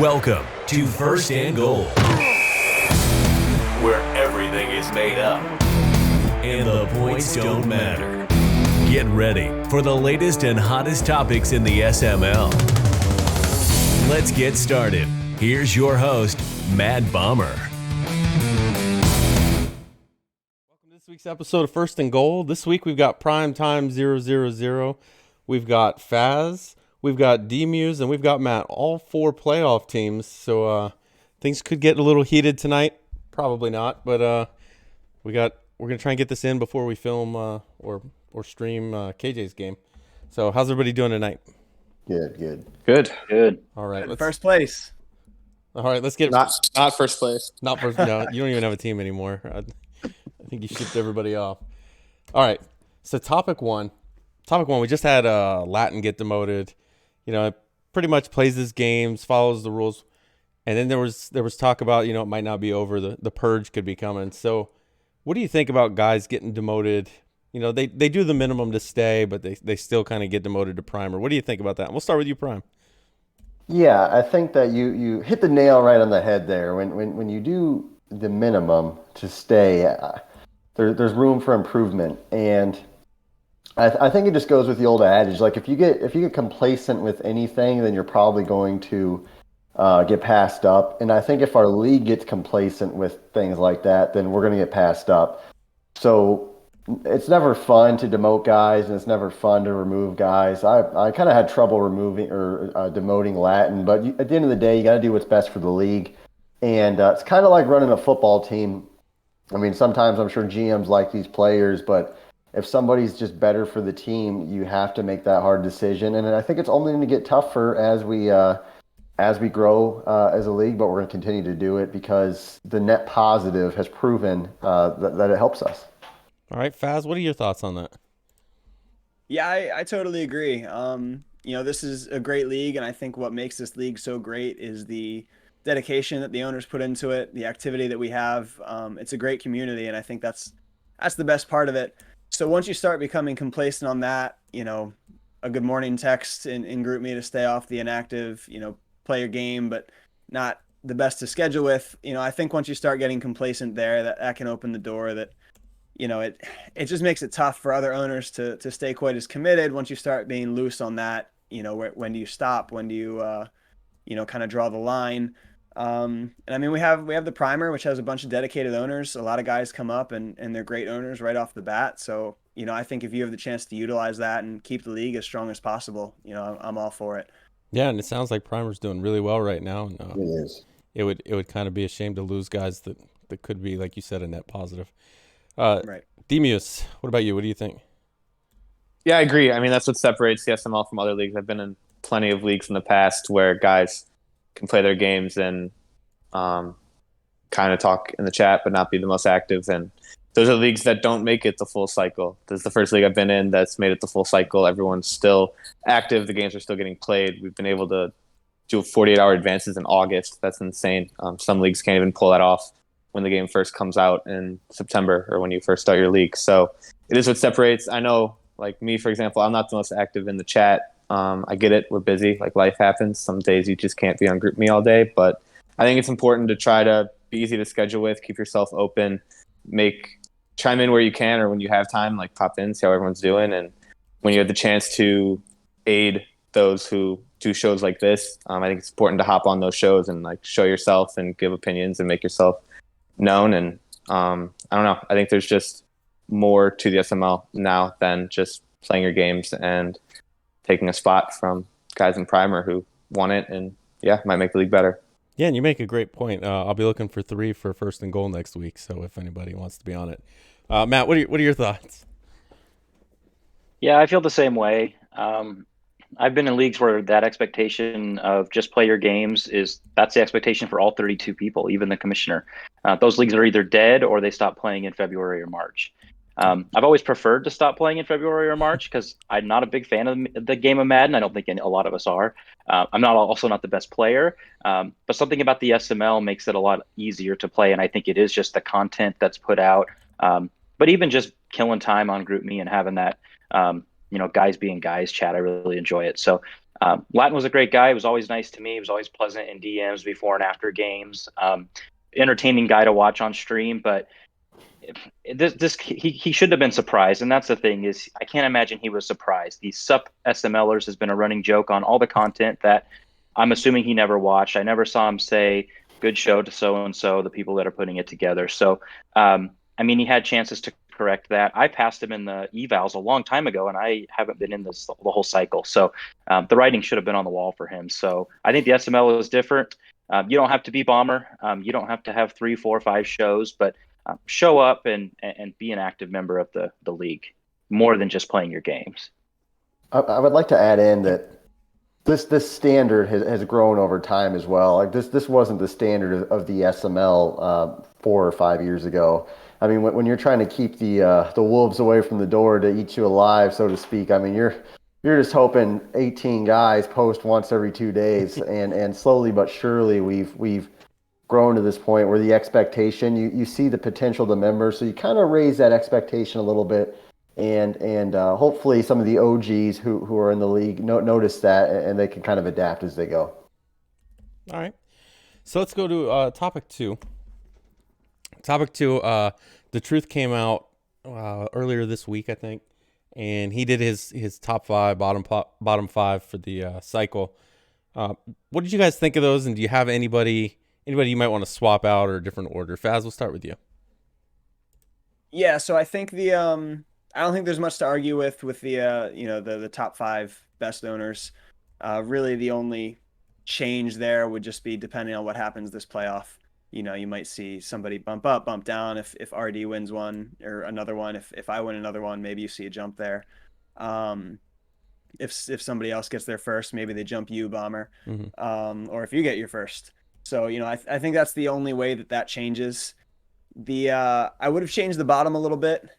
Welcome to First and Goal, where everything is made up and the points don't matter. Get ready for the latest and hottest topics in the SML. Let's get started. Here's your host, Mad Bomber. Welcome to this week's episode of First and Goal. This week we've got Prime Time 000. We've got Faz, we've got D-Muse, and we've got Matt. All four playoff teams. So things could get a little heated tonight. Probably not, but we're gonna try and get this in before we film or stream KJ's game. So how's everybody doing tonight? Good. All right, First place. All right, let's get Not first place. Not first. No, you don't even have a team anymore. I think you shipped everybody off. All right. So topic one. We just had Latin get demoted. You know, it pretty much plays his games, follows the rules, and then there was talk about it might not be over. The purge could be coming. So, what do you think about guys getting demoted? They do the minimum to stay, but they still kind of get demoted to Primer. What do you think about that? We'll start with you, Prime. Yeah, I think that you hit the nail right on the head there. When you do the minimum to stay, there's room for improvement, and I think it just goes with the old adage. Like if you get complacent with anything, then you're probably going to get passed up. And I think if our league gets complacent with things like that, then we're going to get passed up. So it's never fun to demote guys, and it's never fun to remove guys. I kind of had trouble removing or demoting Latin, but at the end of the day, you got to do what's best for the league. And it's kind of like running a football team. I mean, sometimes I'm sure GMs like these players, but if somebody's just better for the team, you have to make that hard decision. And I think it's only going to get tougher as we grow as a league, but we're going to continue to do it because the net positive has proven that it helps us. All right, Faz, what are your thoughts on that? Yeah, I totally agree. This is a great league, and I think what makes this league so great is the dedication that the owners put into it, the activity that we have. It's a great community, and I think that's the best part of it. So once you start becoming complacent on that, a good morning text in group me to stay off the inactive, play your game, but not the best to schedule with. I think once you start getting complacent there, that can open the door that, it just makes it tough for other owners to stay quite as committed once you start being loose on that. When do you stop? When do you, kind of draw the line? And I mean, we have the Primer, which has a bunch of dedicated owners. A lot of guys come up and they're great owners right off the bat. So, I think if you have the chance to utilize that and keep the league as strong as possible, I'm all for it. Yeah, and it sounds like Primer's doing really well right now. And, It is. It would kind of be a shame to lose guys that could be, like you said, a net positive. Right. D-Muse, what about you? What do you think? Yeah, I agree. I mean, that's what separates the SML from other leagues. I've been in plenty of leagues in the past where guys can play their games and kind of talk in the chat but not be the most active. And those are leagues that don't make it the full cycle. This is the first league I've been in that's made it the full cycle. Everyone's still active. The games are still getting played. We've been able to do 48-hour advances in August. That's insane. Some leagues can't even pull that off when the game first comes out in September or when you first start your league. So it is what separates. I know, like me, for example, I'm not the most active in the chat. I get it. We're busy. Like life happens. Some days you just can't be on GroupMe all day. But I think it's important to try to be easy to schedule with, keep yourself open, chime in where you can or when you have time, like pop in, see how everyone's doing. And when you have the chance to aid those who do shows like this, I think it's important to hop on those shows and like show yourself and give opinions and make yourself known. And I don't know. I think there's just more to the SML now than just playing your games and taking a spot from guys in Primer who won it and might make the league better. Yeah, and you make a great point. I'll be looking for 3 for First and Goal next week. So if anybody wants to be on it, Matt, what are your thoughts? Yeah, I feel the same way. I've been in leagues where that expectation of just play your games that's the expectation for all 32 people, even the commissioner. Those leagues are either dead or they stop playing in February or March. I've always preferred to stop playing in February or March because I'm not a big fan of the game of Madden. I don't think a lot of us are. I'm also not the best player, but something about the SML makes it a lot easier to play, and I think it is just the content that's put out. But even just killing time on GroupMe and having that guys being guys chat. I really enjoy it. So Latin was a great guy. He was always nice to me. He was always pleasant in DMs before and after games. Entertaining guy to watch on stream, but he should have been surprised, and that's the thing is I can't imagine he was surprised. These sup SMLers has been a running joke on all the content that I'm assuming he never watched. I never saw him say good show to so and so, the people that are putting it together. So I mean, he had chances to correct that. I passed him in the evals a long time ago, and I haven't been in this the whole cycle. So the writing should have been on the wall for him. So I think the SML is different. You don't have to be bomber. You don't have to have 3, 4, 5 shows, but show up and be an active member of the league more than just playing your games. I would like to add in that this standard has grown over time as well. Like this wasn't the standard of the SML 4 or 5 years ago. I mean, when you're trying to keep the wolves away from the door to eat you alive, so to speak, I mean, you're just hoping 18 guys post once every 2 days, and slowly but surely we've grown to this point where the expectation, you see the potential of the members, so you kind of raise that expectation a little bit, and hopefully some of the OGs who are in the league notice that, and they can kind of adapt as they go. All right, so let's go to topic 2. Topic 2, the truth came out earlier this week, I think, and he did his top 5, bottom 5 for the cycle. What did you guys think of those, and do you have anybody you might want to swap out or a different order? Faz, we'll start with you. Yeah, so I think I don't think there's much to argue with the the top 5 best owners. Really, the only change there would just be depending on what happens this playoff. You might see somebody bump up, bump down if RD wins one or another one. If I win another one, maybe you see a jump there. If somebody else gets there first, maybe they jump you, Bomber. Mm-hmm. Or if you get your first. So, I think that's the only way that changes. I would have changed the bottom a little bit.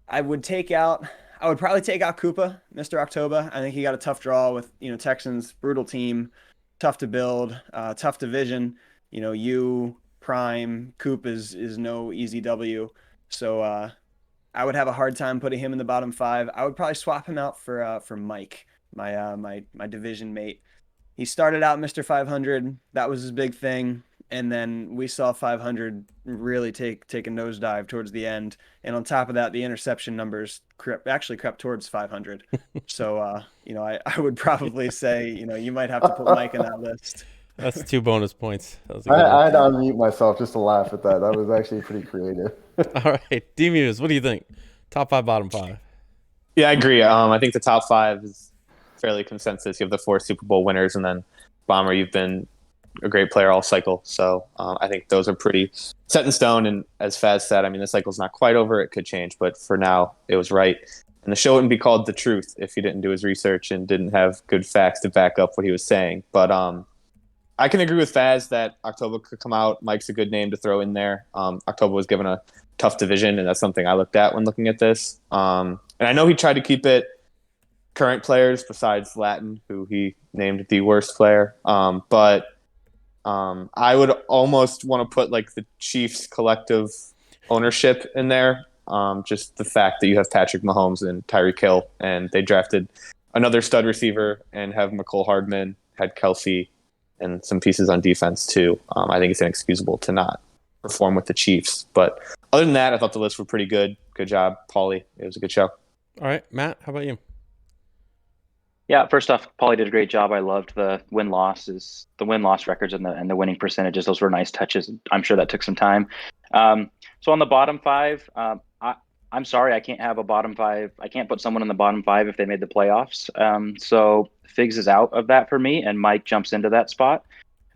I would probably take out Koopa, Mr. October. I think he got a tough draw with, Texans, brutal team, tough to build, tough division. You, Prime, Coop is no easy W. So I would have a hard time putting him in the bottom 5. I would probably swap him out for Mike, my division mate. He started out Mr. 500. That was his big thing. And then we saw 500 really take a nosedive towards the end. And on top of that, the interception numbers crept towards 500. So, I would probably say, you might have to put Mike in that list. That's 2 bonus points. I had to unmute myself just to laugh at that. That was actually pretty creative. All right, D-Muse, what do you think? Top 5, bottom 5. Yeah, I agree. I think the top 5 is fairly consensus. You have the 4 Super Bowl winners, and then Bomber, you've been a great player all cycle. So I think those are pretty set in stone. And as Faz said, I mean, the cycle's not quite over. It could change, but for now, it was right. And the show wouldn't be called The Truth if he didn't do his research and didn't have good facts to back up what he was saying. But I can agree with Faz that October could come out. Mike's a good name to throw in there. October was given a tough division, and that's something I looked at when looking at this. And I know he tried to keep it current players besides Latin, who he named the worst player. But I would almost want to put like the Chiefs collective ownership in there. Just the fact that you have Patrick Mahomes and Tyreek Hill, and they drafted another stud receiver and have McCole Hardman, had Kelsey, and some pieces on defense too. I think it's inexcusable to not perform with the Chiefs. But other than that, I thought the lists were pretty good. Good job, Paulie. It was a good show. All right, Matt, how about you? Yeah, first off, Paulie did a great job. I loved the win-loss records and the winning percentages. Those were nice touches. I'm sure that took some time. So on the bottom 5, I'm sorry, I can't have a bottom 5. I can't put someone in the bottom 5 if they made the playoffs. So Figs is out of that for me, and Mike jumps into that spot.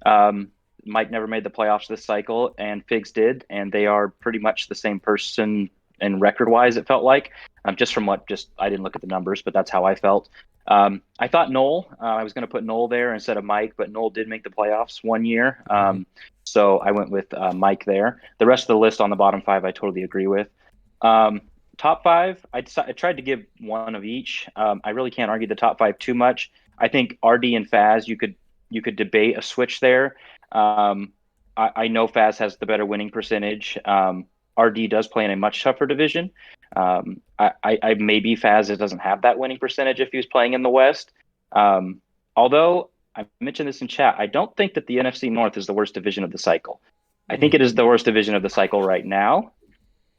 Mike never made the playoffs this cycle, and Figs did, and they are pretty much the same person and record-wise, it felt like. I didn't look at the numbers, but that's how I felt. I thought Noel, I was going to put Noel there instead of Mike, but Noel did make the playoffs one year. So I went with Mike there. The rest of the list on the bottom 5, I totally agree with. Top 5, I tried to give one of each. I really can't argue the top 5 too much. I think RD and Faz, you could debate a switch there. I know Faz has the better winning percentage. RD does play in a much tougher division. I maybe Faz it doesn't have that winning percentage if he was playing in the West. Although I mentioned this in chat, I don't think that the NFC North is the worst division of the cycle. I think it is the worst division of the cycle right now.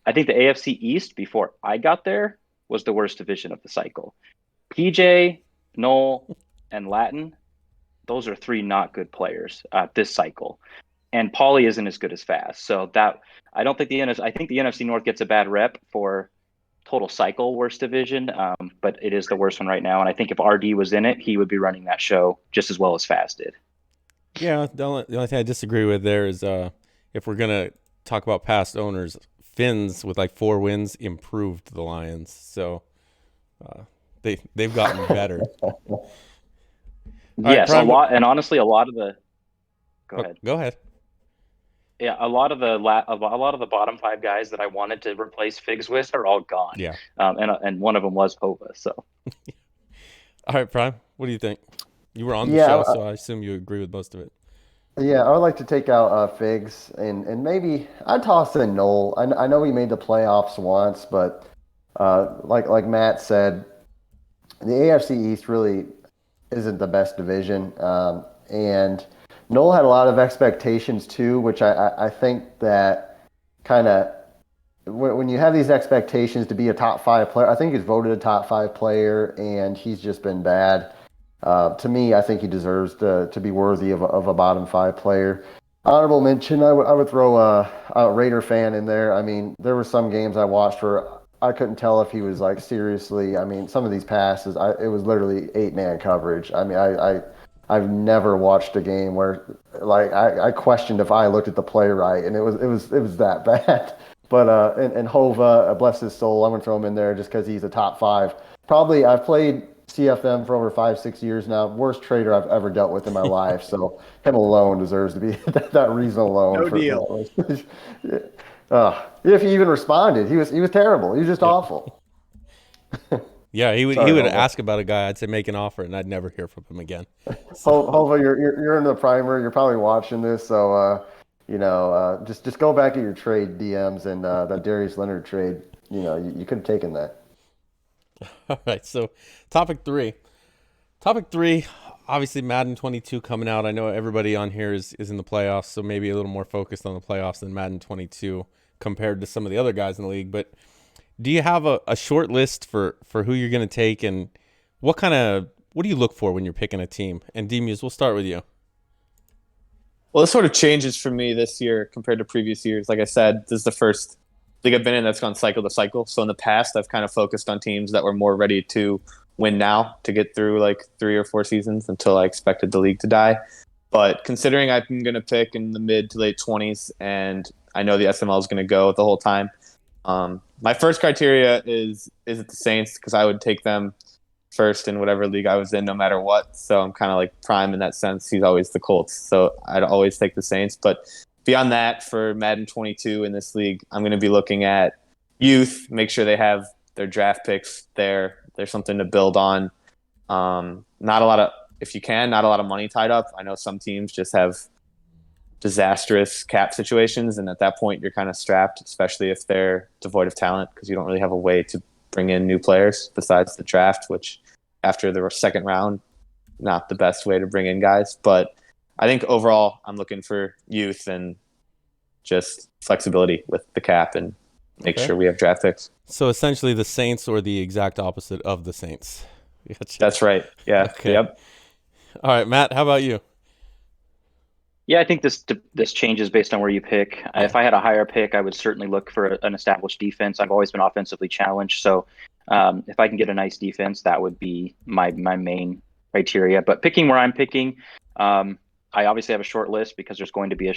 I think the AFC East, before I got there, was the worst division of the cycle. PJ, Noel, and Latin, those are three not good players this cycle. And Paulie isn't as good as Faz. So that I don't think I think the NFC North gets a bad rep for total cycle worst division, but it is the worst one right now. And I think if RD was in it, he would be running that show just as well as Faz did. Yeah, the only thing I disagree with there is if we're gonna talk about past owners, Finns with like 4 wins improved the Lions, so they've gotten better. Yes, Prime, a lot, and honestly, a lot of the. Go ahead. Go ahead. Yeah, a lot of the bottom 5 guys that I wanted to replace Figs with are all gone. Yeah, and one of them was Hova. So. All right, Prime, what do you think? You were on the show, so I assume you agree with most of it. Yeah, I would like to take out Figs and maybe I'd toss in Noel. I know he made the playoffs once, but like Matt said, the AFC East really isn't the best division, and Noel had a lot of expectations too, which I think that kind of when you have these expectations to be a top 5 player, I think he's voted a top 5 player, and he's just been bad. To me, I think he deserves to be worthy of a bottom 5 player. Honorable mention, I would throw a Raider fan in there. I mean, there were some games I watched where I couldn't tell if he was like seriously. I mean, some of these passes, it was literally 8-man coverage. I mean, I've never watched a game where like I questioned if I looked at the play right, and it was that bad. But and Hova, bless his soul, I'm gonna throw him in there just because he's a top 5. Probably I've played CFM for over 5-6 years now. Worst trader I've ever dealt with in my life. So him alone deserves to be that reason alone. No deal. If he even responded, he was terrible. He was just awful. Yeah, he would ask about a guy. I'd say make an offer, and I'd never hear from him again. Hova, you're in the primer. You're probably watching this, so just go back to your trade DMs and that Darius Leonard trade. You could have taken that. All right, so topic three, obviously Madden 22 coming out. I know everybody on here is in the playoffs, so maybe a little more focused on the playoffs than Madden 22 compared to some of the other guys in the league. But do you have a short list for who you're going to take, and what do you look for when you're picking a team? And D-Muse, we'll start with you. Well, it sort of changes for me this year compared to previous years. Like I said, this is the first league I've been in that's gone cycle to cycle. So in the past, I've kind of focused on teams that were more ready to win now to get through like 3 or 4 seasons until I expected the league to die. But considering I'm going to pick in the mid to late 20s, and I know the SML is going to go the whole time, my first criteria is it the Saints? Because I would take them first in whatever league I was in, no matter what. So I'm kind of like Prime in that sense. He's always the Colts. So I'd always take the Saints. But beyond that, for Madden 22 in this league, I'm going to be looking at youth, make sure they have their draft picks there. There's something to build on. Not a lot of money tied up. I know some teams just have disastrous cap situations, and at that point you're kind of strapped, especially if they're devoid of talent, because you don't really have a way to bring in new players besides the draft, which after the second round, not the best way to bring in guys. But I think overall I'm looking for youth and just flexibility with the cap and make sure we have draft picks. So essentially the Saints, or the exact opposite of the Saints. Gotcha. That's right. Yeah. Okay. Yep. All right, Matt, how about you? Yeah, I think this changes based on where you pick. If I had a higher pick, I would certainly look for an established defense. I've always been offensively challenged, so if I can get a nice defense, that would be my main criteria. But picking where I'm picking, I obviously have a short list because there's going to be a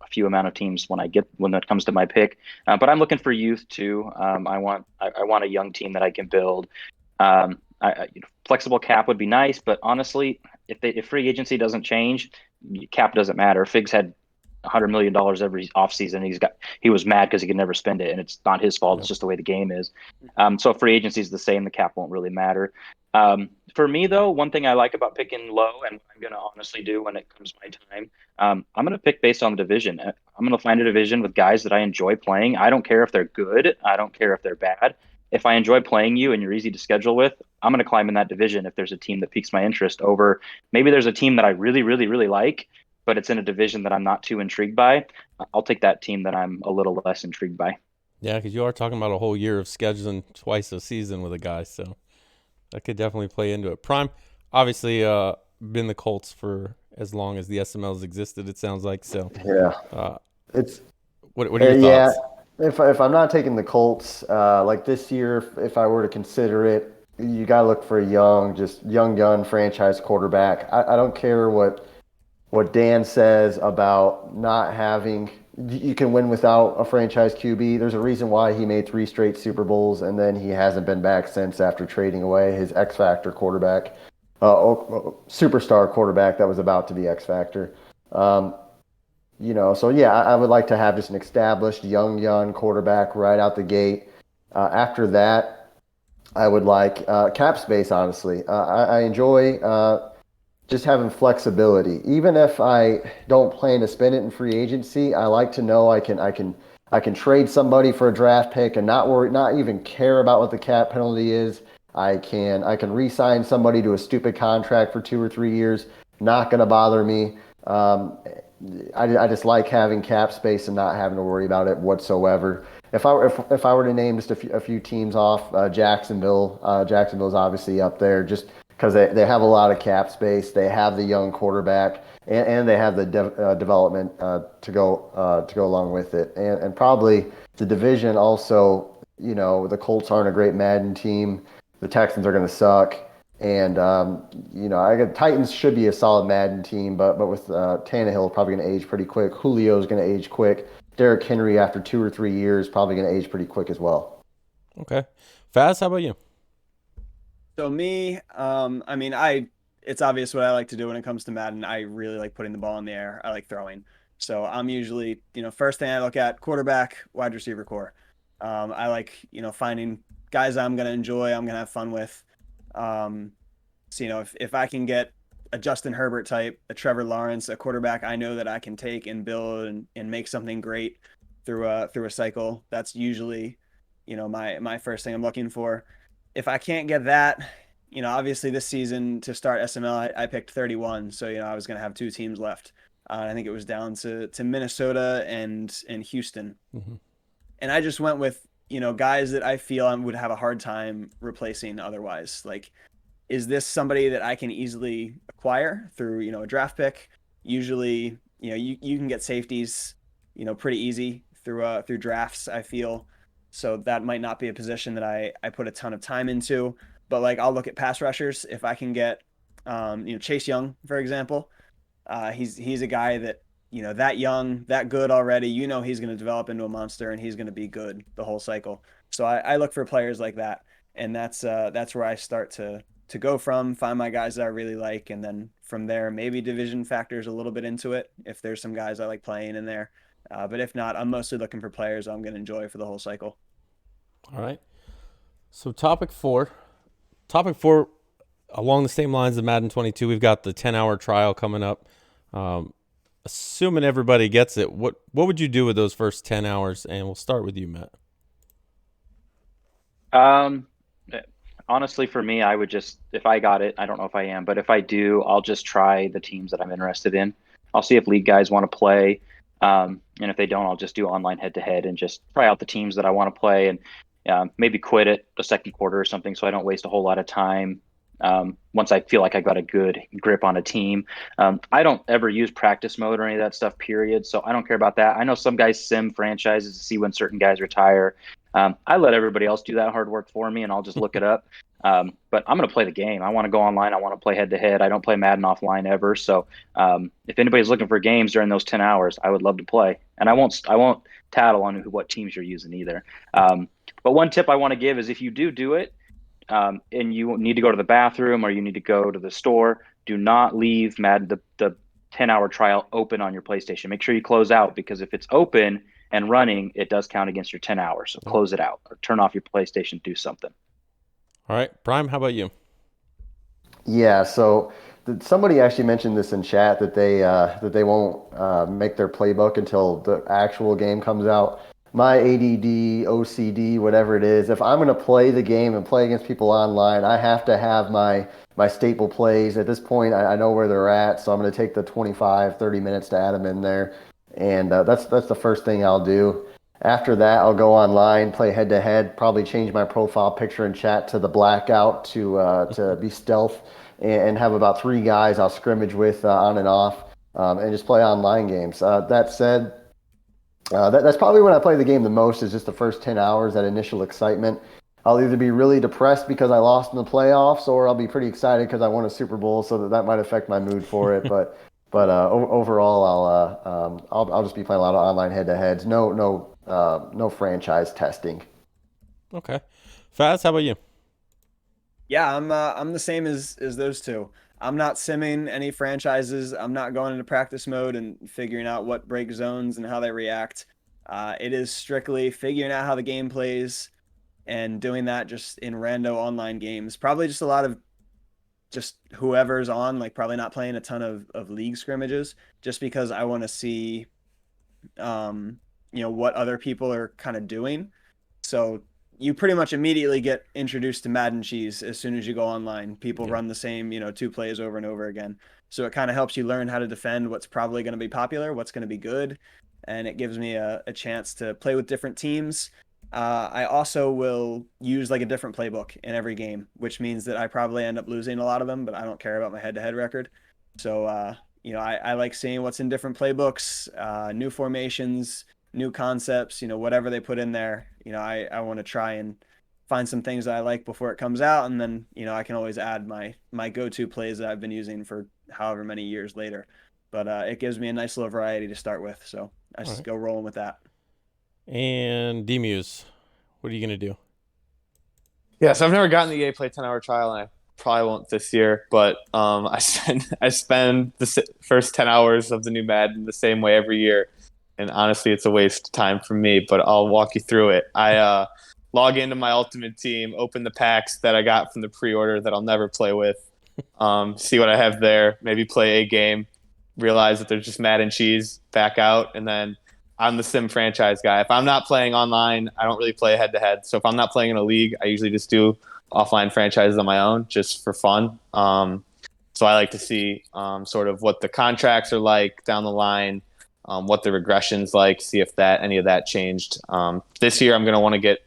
few amount of teams when that comes to my pick. But I'm looking for youth too. I want a young team that I can build. Flexible cap would be nice, but honestly, if free agency doesn't change, cap doesn't matter. Figs had $100 million every offseason. He was mad because he could never spend it, and it's not his fault. It's just the way the game is. So if free agency is the same, the cap won't really matter. For me, though, one thing I like about picking low, and what I'm going to honestly do when it comes my time, I'm going to pick based on the division. I'm going to find a division with guys that I enjoy playing. I don't care if they're good. I don't care if they're bad. If I enjoy playing you and you're easy to schedule with, I'm going to climb in that division if there's a team that piques my interest over maybe there's a team that I really, really, really like, but it's in a division that I'm not too intrigued by. I'll take that team that I'm a little less intrigued by. Yeah, because you are talking about a whole year of scheduling twice a season with a guy, so that could definitely play into it. Prime, obviously, been the Colts for as long as the SMLs existed. It sounds like so. Yeah, it's What are your yeah. thoughts? If I'm not taking the Colts, like this year, if I were to consider it, you got to look for a just young gun franchise quarterback. I don't care what Dan says about not having. You can win without a franchise QB. There's a reason why he made 3 straight Super Bowls, and then he hasn't been back since after trading away his X Factor quarterback, superstar quarterback that was about to be X Factor. Um, so yeah, I would like to have just an established young quarterback right out the gate. After that, I would like cap space. Honestly, I enjoy just having flexibility. Even if I don't plan to spend it in free agency, I like to know I can trade somebody for a draft pick and not even care about what the cap penalty is. I can re-sign somebody to a stupid contract for 2 or 3 years. Not going to bother me. I just like having cap space and not having to worry about it whatsoever. If I were to name just a few teams off, Jacksonville's obviously up there just because they have a lot of cap space. They have the young quarterback and they have the development to go along with it. And probably the division also. The Colts aren't a great Madden team. The Texans are going to suck. And Titans should be a solid Madden team, but with Tannehill probably going to age pretty quick. Julio's going to age quick. Derrick Henry after 2 or 3 years probably going to age pretty quick as well. Okay, Faz, how about you? So me, it's obvious what I like to do when it comes to Madden. I really like putting the ball in the air. I like throwing. So I'm usually, first thing I look at quarterback, wide receiver core. I like, finding guys I'm going to enjoy, I'm going to have fun with. So, if I can get a Justin Herbert type, a Trevor Lawrence, a quarterback I know that I can take and build and make something great through a cycle, that's usually, my first thing I'm looking for. If I can't get that, obviously this season to start SML, I picked 31. So, I was going to have 2 teams left. I think it was down to Minnesota and Houston. Mm-hmm. And I just went with, guys that I feel I would have a hard time replacing otherwise. Like, is this somebody that I can easily acquire through, a draft pick? Usually, you can get safeties, pretty easy through drafts, I feel. So that might not be a position that I put a ton of time into, but like I'll look at pass rushers. If I can get, Chase Young, for example, he's a guy that, that young, that good already, he's going to develop into a monster and he's going to be good the whole cycle. So I look for players like that. And that's where I start to go from, find my guys that I really like. And then from there, maybe division factors a little bit into it. If there's some guys I like playing in there. But if not, I'm mostly looking for players I'm going to enjoy for the whole cycle. All right. So topic four, along the same lines of Madden 22, we've got the 10-hour trial coming up. Assuming everybody gets it, what would you do with those first 10 hours? And we'll start with you, Matt. Honestly, for me, I would just, if I got it, I don't know if I am, but if I do, I'll just try the teams that I'm interested in. I'll see if league guys want to play. And if they don't, I'll just do online head-to-head and just try out the teams that I want to play and maybe quit it the second quarter or something so I don't waste a whole lot of time once I feel like I got a good grip on a team. I don't ever use practice mode or any of that stuff, period, so I don't care about that. I know some guys sim franchises to see when certain guys retire. I let everybody else do that hard work for me, and I'll just look it up. But I'm going to play the game. I want to go online. I want to play head-to-head. I don't play Madden offline ever. So if anybody's looking for games during those 10 hours, I would love to play. And I won't tattle on what teams you're using either. But one tip I want to give is if you do it and you need to go to the bathroom or you need to go to the store, do not leave Madden, the 10-hour trial open on your PlayStation. Make sure you close out, because if it's open and running, it does count against your 10 hours. So close it out or turn off your PlayStation, do something. All right, Prime, how about you? Yeah, so somebody actually mentioned this in chat that they won't make their playbook until the actual game comes out. My ADD, OCD, whatever it is, if I'm going to play the game and play against people online, I have to have my staple plays. At this point, I know where they're at, so I'm going to take the 25, 30 minutes to add them in there, and that's the first thing I'll do. After that, I'll go online, play head to head, probably change my profile picture and chat to the blackout to be stealth, and have about three guys I'll scrimmage with on and off, and just play online games. That said, that's probably when I play the game the most, is just the first 10 hours, that initial excitement. I'll either be really depressed because I lost in the playoffs, or I'll be pretty excited because I won a Super Bowl, so that might affect my mood for it. But overall, I'll just be playing a lot of online head-to-heads. No franchise testing. Okay. Faz, how about you? Yeah, I'm the same as those two. I'm not simming any franchises. I'm not going into practice mode and figuring out what break zones and how they react. It is strictly figuring out how the game plays and doing that just in rando online games. Probably just a lot of just whoever's on, like probably not playing a ton of league scrimmages, just because I want to see what other people are kind of doing. So you pretty much immediately get introduced to Madden cheese as soon as you go online. People run the same, two plays over and over again. So it kind of helps you learn how to defend what's probably going to be popular, what's going to be good. And it gives me a chance to play with different teams. I also will use like a different playbook in every game, which means that I probably end up losing a lot of them, but I don't care about my head-to-head record. So, I like seeing what's in different playbooks, new formations, new concepts, whatever they put in there. I want to try and find some things that I like before it comes out. And then, I can always add my go-to plays that I've been using for however many years later. But it gives me a nice little variety to start with. So I just go rolling with that. And D-Muse, what are you going to do? Yeah, so I've never gotten the EA Play 10-hour trial, and I probably won't this year. But I spend the first 10 hours of the new Madden the same way every year. And honestly, it's a waste of time for me, but I'll walk you through it. I log into my Ultimate Team, open the packs that I got from the pre-order that I'll never play with, see what I have there, maybe play a game, realize that there's just Madden cheese, back out, and then I'm the sim franchise guy. If I'm not playing online, I don't really play head-to-head. So if I'm not playing in a league, I usually just do offline franchises on my own just for fun. So I like to see sort of what the contracts are like down the line, what the regression's like, see if any of that changed. This year I'm going to want to get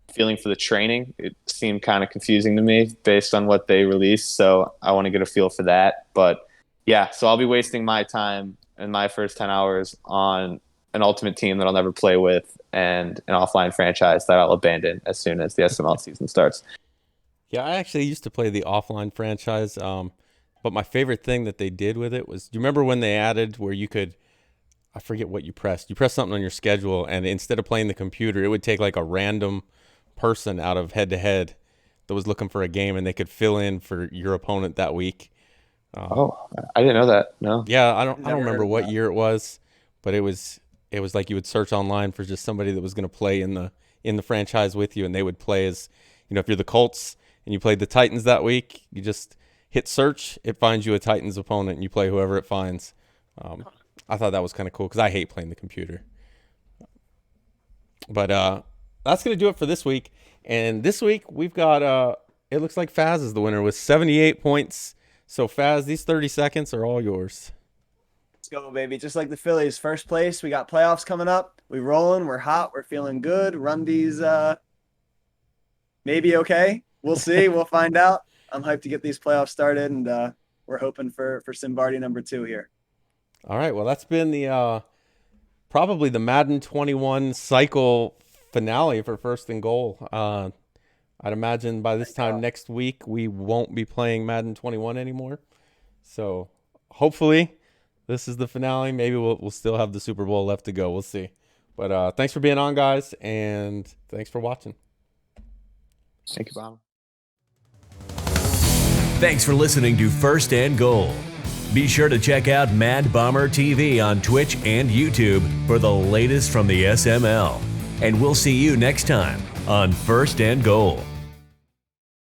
a feeling for the training. It seemed kind of confusing to me based on what they released, so I want to get a feel for that. But yeah, so I'll be wasting my time in my first 10 hours on an Ultimate Team that I'll never play with and an offline franchise that I'll abandon as soon as the SML season starts. Yeah, I actually used to play the offline franchise, but my favorite thing that they did with it was, do you remember when they added where you could, I forget what you pressed. You pressed something on your schedule, and instead of playing the computer, it would take like a random person out of head-to-head that was looking for a game, and they could fill in for your opponent that week. I didn't know that. No. Yeah, I don't remember what year it was, but it was like you would search online for just somebody that was going to play in the franchise with you, and they would play as, if you're the Colts and you played the Titans that week, you just hit search, it finds you a Titans opponent, and you play whoever it finds. I thought that was kind of cool because I hate playing the computer. But that's going to do it for this week. And this week we've got, it looks like Faz is the winner with 78 points. So Faz, these 30 seconds are all yours. Let's go, baby. Just like the Phillies, first place. We got playoffs coming up. We rolling. We're hot. We're feeling good. Rundy's maybe okay. We'll see. We'll find out. I'm hyped to get these playoffs started, and we're hoping for Simbardi number 2 here. All right. Well, that's been the probably the Madden 21 cycle finale for First and Goal. I'd imagine by this time next week we won't be playing Madden 21 anymore. So hopefully this is the finale. Maybe we'll still have the Super Bowl left to go. We'll see. But thanks for being on, guys, and thanks for watching. Thank you, Bob. Thanks for listening to First and Goal. Be sure to check out Mad Bomber TV on Twitch and YouTube for the latest from the SML. And we'll see you next time on First and Goal.